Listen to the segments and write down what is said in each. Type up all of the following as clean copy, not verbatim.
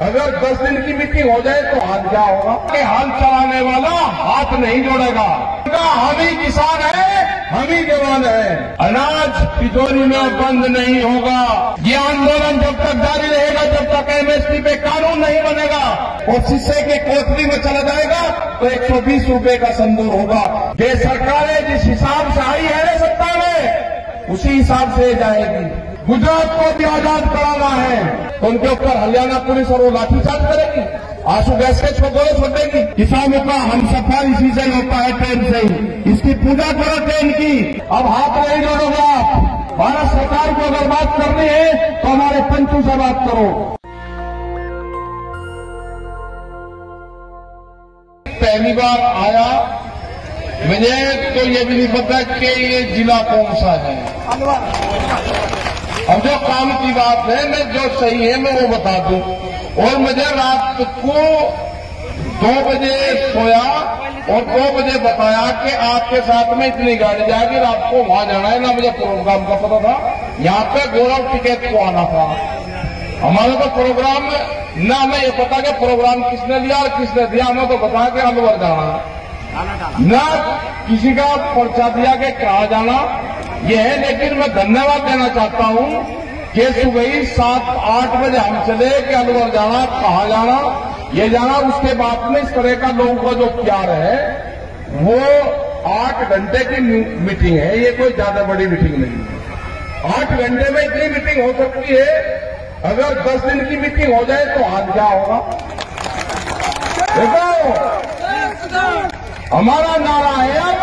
अगर 10 दिन की मीटिंग हो जाए तो हाथ क्या होगा कि हाथ चलाने वाला हाथ नहीं जोड़ेगा। हम ही किसान है, हम ही जवान है। अनाज तिजोरी में बंद नहीं होगा। ये आंदोलन जब तक जारी रहेगा, जब तक एमएसपी पे कानून नहीं बनेगा और शीशे के कोठरी में चला जाएगा तो 120 रुपए का संदूर होगा। ये सरकारें जिस हिसाब से आई है सत्ता में, उसी हिसाब से जाएगी। गुजरात को भी आजाद कराना है तो उनके ऊपर हरियाणा पुलिस और वो लाठीचार्ज करेगी, आंसू गैस के छोड़े छोड़ेगी। किसानों का हम सफर इसी से होता है, ट्रेन से ही। इसकी पूजा करो ट्रेन की। अब हाथ नहीं जोड़ोगे आप। भारत सरकार को अगर बात करनी है तो हमारे पंचों से बात करो। पहली बार आया, मुझे तो ये भी नहीं पता कि ये जिला कौन सा है। अब जो काम की बात है, मैं जो सही है मैं वो बता दूं। और मुझे रात को 2 बजे सोया और 2 बजे बताया कि आपके साथ में इतनी गाड़ी जाएगी, रात को वहां जाना है। ना मुझे प्रोग्राम का पता था, यहाँ पे गौरव टिकट को आना था। हमारे तो प्रोग्राम न हमें ये पता कि प्रोग्राम किसने लिया और किसने दिया, हमें तो बताया कि अलवर जाना, न किसी का पर्चा दिया कि कहा जाना ये है। लेकिन मैं धन्यवाद देना चाहता हूं कि सुबह ही 7-8 बजे हम चले कि अलवर जाना, कहा जाना, ये जाना। उसके बाद में इस तरह का लोगों का जो प्यार है, वो 8 घंटे की मीटिंग है, ये कोई ज्यादा बड़ी मीटिंग नहीं है। 8 घंटे में इतनी मीटिंग हो सकती है। अगर 10 दिन की मीटिंग हो जाए तो हाथ क्या होगा। देखो हमारा नारा है, अब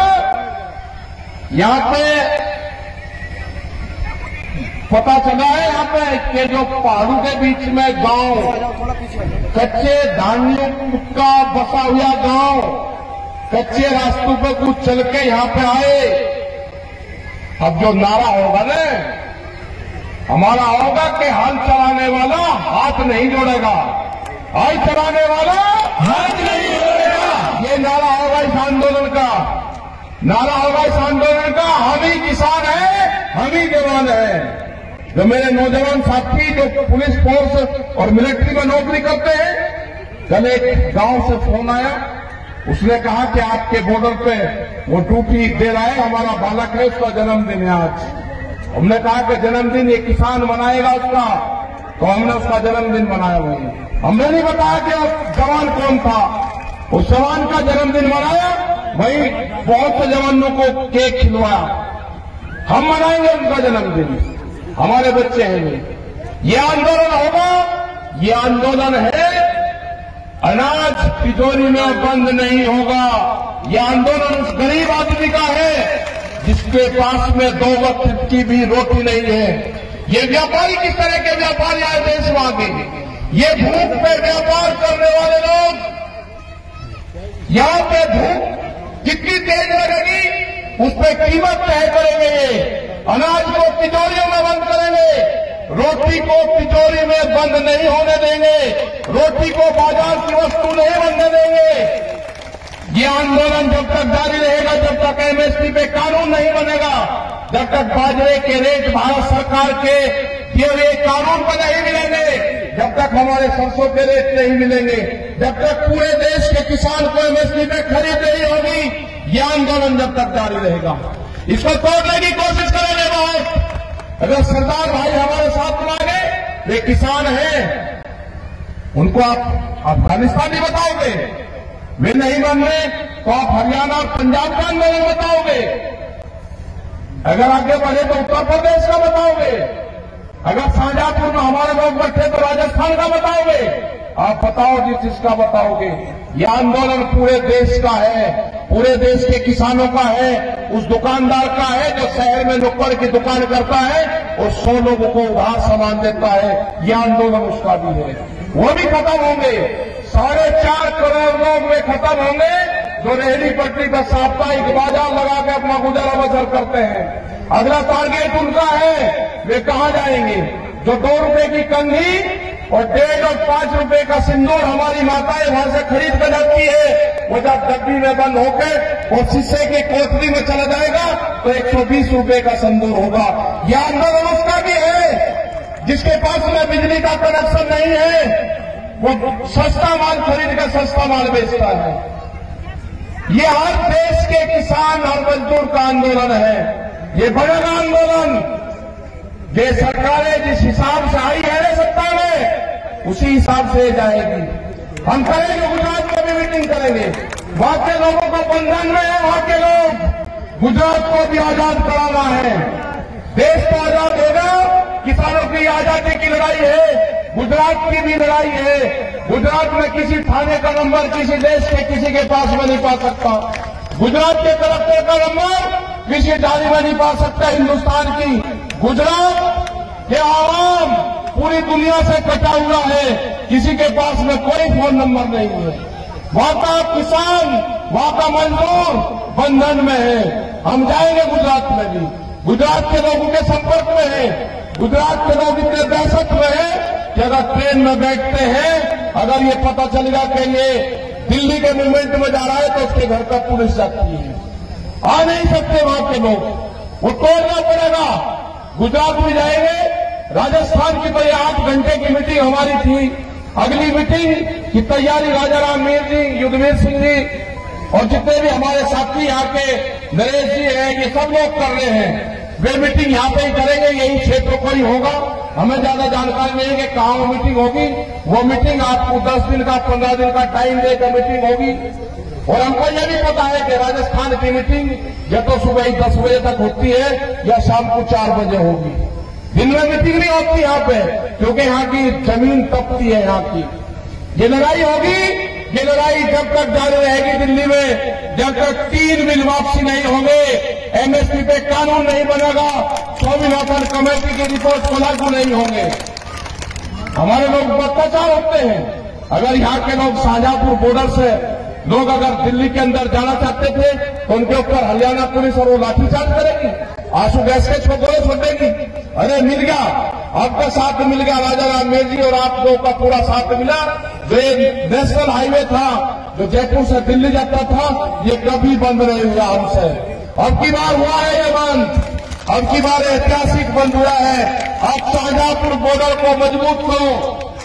यहाँ पे पता चला है, यहाँ पे कि जो पहाड़ों के बीच में गांव, कच्चे धानियों का बसा हुआ गांव, कच्चे रास्तों पर कुछ चल के यहाँ पे आए। अब जो नारा होगा ना हमारा होगा कि हाथ चलाने वाला हाथ नहीं जोड़ेगा, हाथ चलाने वाला हाथ नहीं जोड़ेगा। ये नारा होगा इस आंदोलन का, नारा होगा इस आंदोलन का। हम ही किसान है, हम ही जवान है। जो मेरे नौजवान साथी जो पुलिस फोर्स और मिलिट्री में नौकरी करते हैं, कल एक गांव से फोन आया, उसने कहा कि आपके बॉर्डर पे वो ड्यूटी दे रहा है, हमारा बालक है, उसका जन्मदिन है आज। हमने कहा कि जन्मदिन ये किसान मनाएगा उसका, तो हमने उसका जन्मदिन मनाया। वही हमने नहीं बताया कि जवान कौन था, उस जवान का जन्मदिन मनाया। वही बहुत से जवानों को केक खिलवाया। हम मनाएंगे उनका जन्मदिन, हमारे बच्चे हैं। ये आंदोलन होगा, ये आंदोलन है, अनाज तिजोरी में बंद नहीं होगा। ये आंदोलन उस गरीब आदमी का है जिसके पास में 2 वक्त की भी रोटी नहीं है। ये व्यापारी किस तरह के व्यापारी आए देश में आगे, ये भूख पे व्यापार करने वाले लोग, यहाँ पे भूख कितनी तेज लगेगी उस पर कीमत तय करेंगे। ये अनाज को तिजोरियों में बंद करेंगे, रोटी को तिजोरी में बंद नहीं होने देंगे, रोटी को बाजार की वस्तु नहीं बनने देंगे। ये आंदोलन जब तक जारी रहेगा, जब तक एमएसपी पे कानून नहीं बनेगा, जब तक बाजरे के रेट भारत सरकार के दिए हुए कानून पर नहीं मिलेंगे, जब तक हमारे सरसों के रेट नहीं मिलेंगे, जब तक पूरे देश के किसान को एमएसपी पे खरीद नहीं होगी, ये आंदोलन जब तक जारी रहेगा। इसको तोड़ने की कोशिश करेंगे बहुत। अगर सरदार भाई हमारे साथ मांगे, वे किसान हैं, उनको आप अफगानिस्तान नहीं बताओगे, वे नहीं बन रहे तो आप हरियाणा और पंजाब का आंदोलन बताओगे। अगर आगे बढ़े तो उत्तर प्रदेश का बताओगे। अगर शाहजहांपुर में हमारे लोग बैठे तो राजस्थान का बताओगे। आप बताओ जिसका बताओगे। यह आंदोलन पूरे देश का है, पूरे देश के किसानों का है, उस दुकानदार का है जो शहर में नुक्कड़ की दुकान करता है और 100 लोगों को उधार सामान देता है। यह आंदोलन उसका भी है, वो भी खत्म होंगे। 4.5 करोड़ लोग वे खत्म होंगे जो रेहड़ी पटरी पर साप्ताहिक बाजार लगा के अपना गुजारा बसर करते हैं। अगला टारगेट उनका है, वे कहां जाएंगे। जो 2 रुपए की कंघी और 1.5 और 5 रुपए का सिंदूर हमारी माताएं वहां से खरीद कर जाती है, वो जब डब्बी में बंद होकर और शीशे की कोठरी में चला जाएगा तो 120 रुपए का सिंदूर होगा। यह आंदोलन उसका भी है जिसके पास में बिजली का कनेक्शन नहीं है, वो सस्ता माल खरीद कर सस्ता माल बेचता है। ये हर देश के किसान और मजदूर का आंदोलन है। ये बढ़ेगा आंदोलन। ये सरकारें जिस हिसाब से आई है सत्ता में, उसी हिसाब से जाएगी। हम करेंगे, गुजरात में भी मीटिंग करेंगे। वहां के लोगों को बंधन में है, वहां के लोग गुजरात को भी आजाद कराना है। देश तो आजाद होगा, किसानों की आजादी की लड़ाई है, गुजरात की भी लड़ाई है। गुजरात में किसी थाने का नंबर किसी देश के किसी के पास में नहीं पा सकता। गुजरात के कलेक्टर का नंबर किसी डायरी में नहीं पा सकता हिंदुस्तान की। गुजरात के आवाम पूरी दुनिया से कटा हुआ है, किसी के पास में कोई फोन नंबर नहीं है। वहां का किसान, वहां का मजदूर बंधन में है। हम जाएंगे गुजरात में भी, गुजरात के लोगों के संपर्क में है। गुजरात के लोग इतने दहशत में है कि अगर ट्रेन में बैठते हैं, अगर ये पता चलेगा कि ये दिल्ली के मूवमेंट में जा रहा है तो उसके घर पर पुलिस जाती है। आ नहीं सकते वहां के लोग, वो तोड़ना पड़ेगा। गुजरात में जाएंगे। राजस्थान की तो ये 8 घंटे की मीटिंग हमारी थी। अगली मीटिंग की तैयारी राजा राम मीर जी, युद्धवीर सिंह जी और जितने भी हमारे साथी यहाँ के नरेश जी हैं, ये सब लोग कर रहे हैं। वे मीटिंग यहाँ पे ही करेंगे, यही क्षेत्र को ही होगा। हमें ज्यादा जानकारी नहीं है कि कहाँ वो मीटिंग होगी। वो मीटिंग आपको 10 दिन का 15 दिन का टाइम देकर मीटिंग होगी। और हमको यह भी पता है कि राजस्थान की मीटिंग या तो सुबह ही 10 बजे तक होती है या शाम को 4 बजे होगी। दिन में मीटिंग नहीं होती यहाँ पे, क्योंकि यहाँ की जमीन तपती है। यहाँ की ये लड़ाई होगी। ये लड़ाई जब तक जारी रहेगी दिल्ली में, जब तक 3 बिल वापसी नहीं होंगे, एमएसपी पे कानून नहीं बनेगा, स्वामीनाथन कमेटी की रिपोर्ट को लागू नहीं होंगे। हमारे लोग अत्याचार होते हैं। अगर यहाँ के लोग शाहजहांपुर बॉर्डर से लोग अगर दिल्ली के अंदर जाना चाहते थे तो उनके ऊपर हरियाणा पुलिस और वो लाठीचार्ज करेगी, आंसू गैस के छोकरे छोड़ देगी। अरे मिल गया, आपका साथ मिल गया, राजा राम मीर जी और आप लोगों का पूरा साथ मिला। जो नेशनल हाईवे था जो जयपुर से दिल्ली जाता था, ये कभी बंद नहीं हुआ हमसे। अब की बार हुआ है ये बंद, अब की बार ऐतिहासिक बंद हुआ है। आप शाहजहांपुर बॉर्डर को मजबूत करो।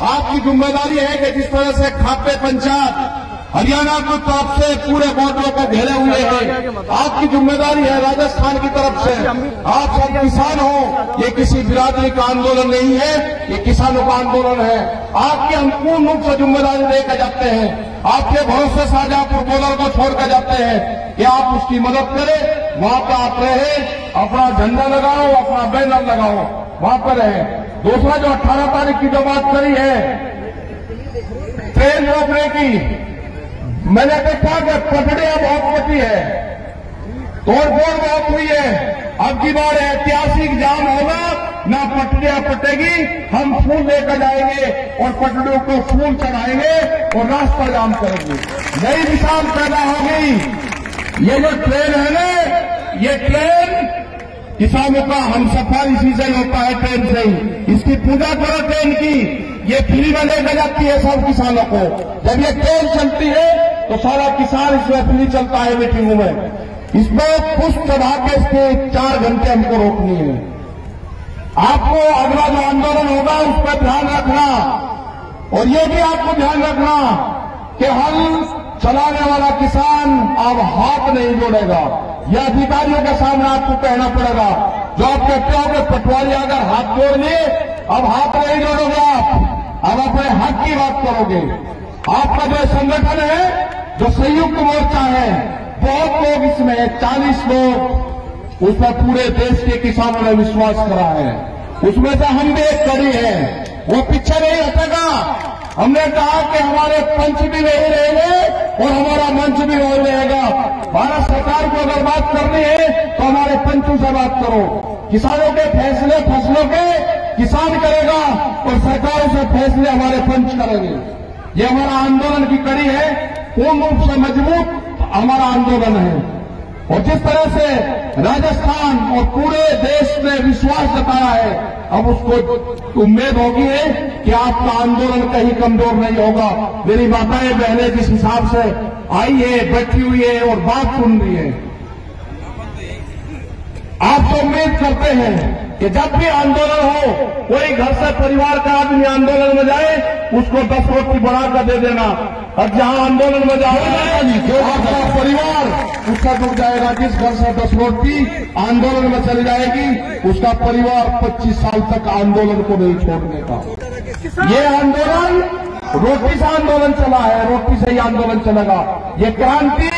आपकी जिम्मेदारी है कि जिस तरह से खापे पंचायत हरियाणा की तरफ से पूरे बॉर्डर को घेरे हुए हैं, आपकी जिम्मेदारी है राजस्थान की तरफ से। आप सब किसान हो, ये किसी बिरादरी का आंदोलन नहीं है, ये किसानों का आंदोलन है। आपकी हम पूर्ण रूप से जिम्मेदारी लेकर जाते हैं। आपके भरोसे शाहजहांपुर बॉर्डर को छोड़कर जाते हैं कि आप उसकी मदद करें। वहां पर आप रहे, अपना झंडा लगाओ, अपना बैनर लगाओ, वहां पर रहे। दूसरा जो 18 तारीख की जो बात करी है ट्रेन रोकने की, मैंने देखा कि पटड़ियां बहुत होती है, तोड़फोड़ बहुत हुई है। अब की बार ऐतिहासिक जाम होगा, ना पटड़ियां पटेगी, हम फूल लेकर जाएंगे और पटड़ियों को फूल चढ़ाएंगे और रास्ता जाम करेंगे। नई मिसाल पैदा हो गई। ये जो ट्रेन है ना, ये ट्रेन किसानों का हमसफर इसी से होता है, ट्रेन से ही। इसकी पूजा करो ट्रेन की, ये फ्री में लेकर जाती है सब किसानों को। जब ये ट्रेन चलती है तो सारा किसान इसमें फ्री चलता है मीटिंगों में। इसमें पुष्प चढ़ा के इसके 4 घंटे हमको रोकनी है। आपको अगला जो आंदोलन होगा उस पर ध्यान रखना, और ये भी आपको ध्यान रखना कि हल चलाने वाला किसान अब हाथ नहीं जोड़ेगा। यह अधिकारियों के सामने आपको कहना पड़ेगा। जो आप कहते हो कि पटवारी अगर हाथ जोड़ लिए, अब हाथ नहीं जोड़ोगे आप, अब अपने हक की बात करोगे। आपका जो संगठन है, जो संयुक्त मोर्चा है, बहुत लोग इसमें 40 लोग उसमें पूरे देश के किसानों ने विश्वास करा है। उसमें से हम भी एक कड़ी है, वो पीछे नहीं हटेगा। हमने कहा कि हमारे पंच भी वही रहेंगे और हमारा मंच भी वही रहेगा। भारत सरकार को अगर बात करनी है तो हमारे पंचों से बात करो। किसानों के फैसले फसलों के किसान करेगा और सरकारों से फैसले हमारे पंच करेंगे। ये हमारा आंदोलन की कड़ी है, पूर्ण रूप से मजबूत हमारा आंदोलन है। और जिस तरह से राजस्थान और पूरे देश ने विश्वास जताया है, अब उसको उम्मीद होगी है कि आपका आंदोलन कहीं कमजोर नहीं होगा। मेरी माताएं बहनें जिस हिसाब से आई है, बैठी हुई है और बात सुन रही है, आप तो उम्मीद करते हैं कि जब भी आंदोलन हो, कोई घर से परिवार का आदमी आंदोलन में जाए, उसको 10 रोटी बढ़ाकर दे देना, और जहां आंदोलन में जाएगा आपका परिवार उसका डूब जाएगा। जिस घर से 10 रोटी आंदोलन में चली जाएगी, उसका परिवार 25 साल तक आंदोलन को नहीं छोड़ने का। ये आंदोलन रोटी से आंदोलन चला है, रोटी से ही आंदोलन चलेगा। ये क्रांति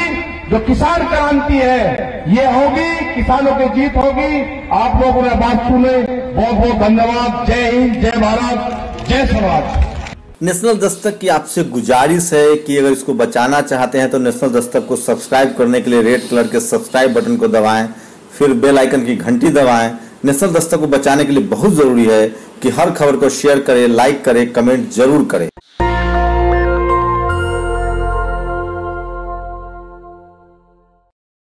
जो किसान क्रांति है, ये होगी, किसानों की जीत होगी। आप लोगों ने बात सुने, बहुत बहुत धन्यवाद। जय हिंद, जय भारत, जय स्वराज। नेशनल दस्तक की आपसे गुजारिश है कि अगर इसको बचाना चाहते हैं तो नेशनल दस्तक को सब्सक्राइब करने के लिए रेड कलर के सब्सक्राइब बटन को दबाएं, फिर बेल आइकन की घंटी दबाएं। नेशनल दस्तक को बचाने के लिए बहुत जरूरी है कि हर खबर को शेयर करें, लाइक करें, कमेंट जरूर करें।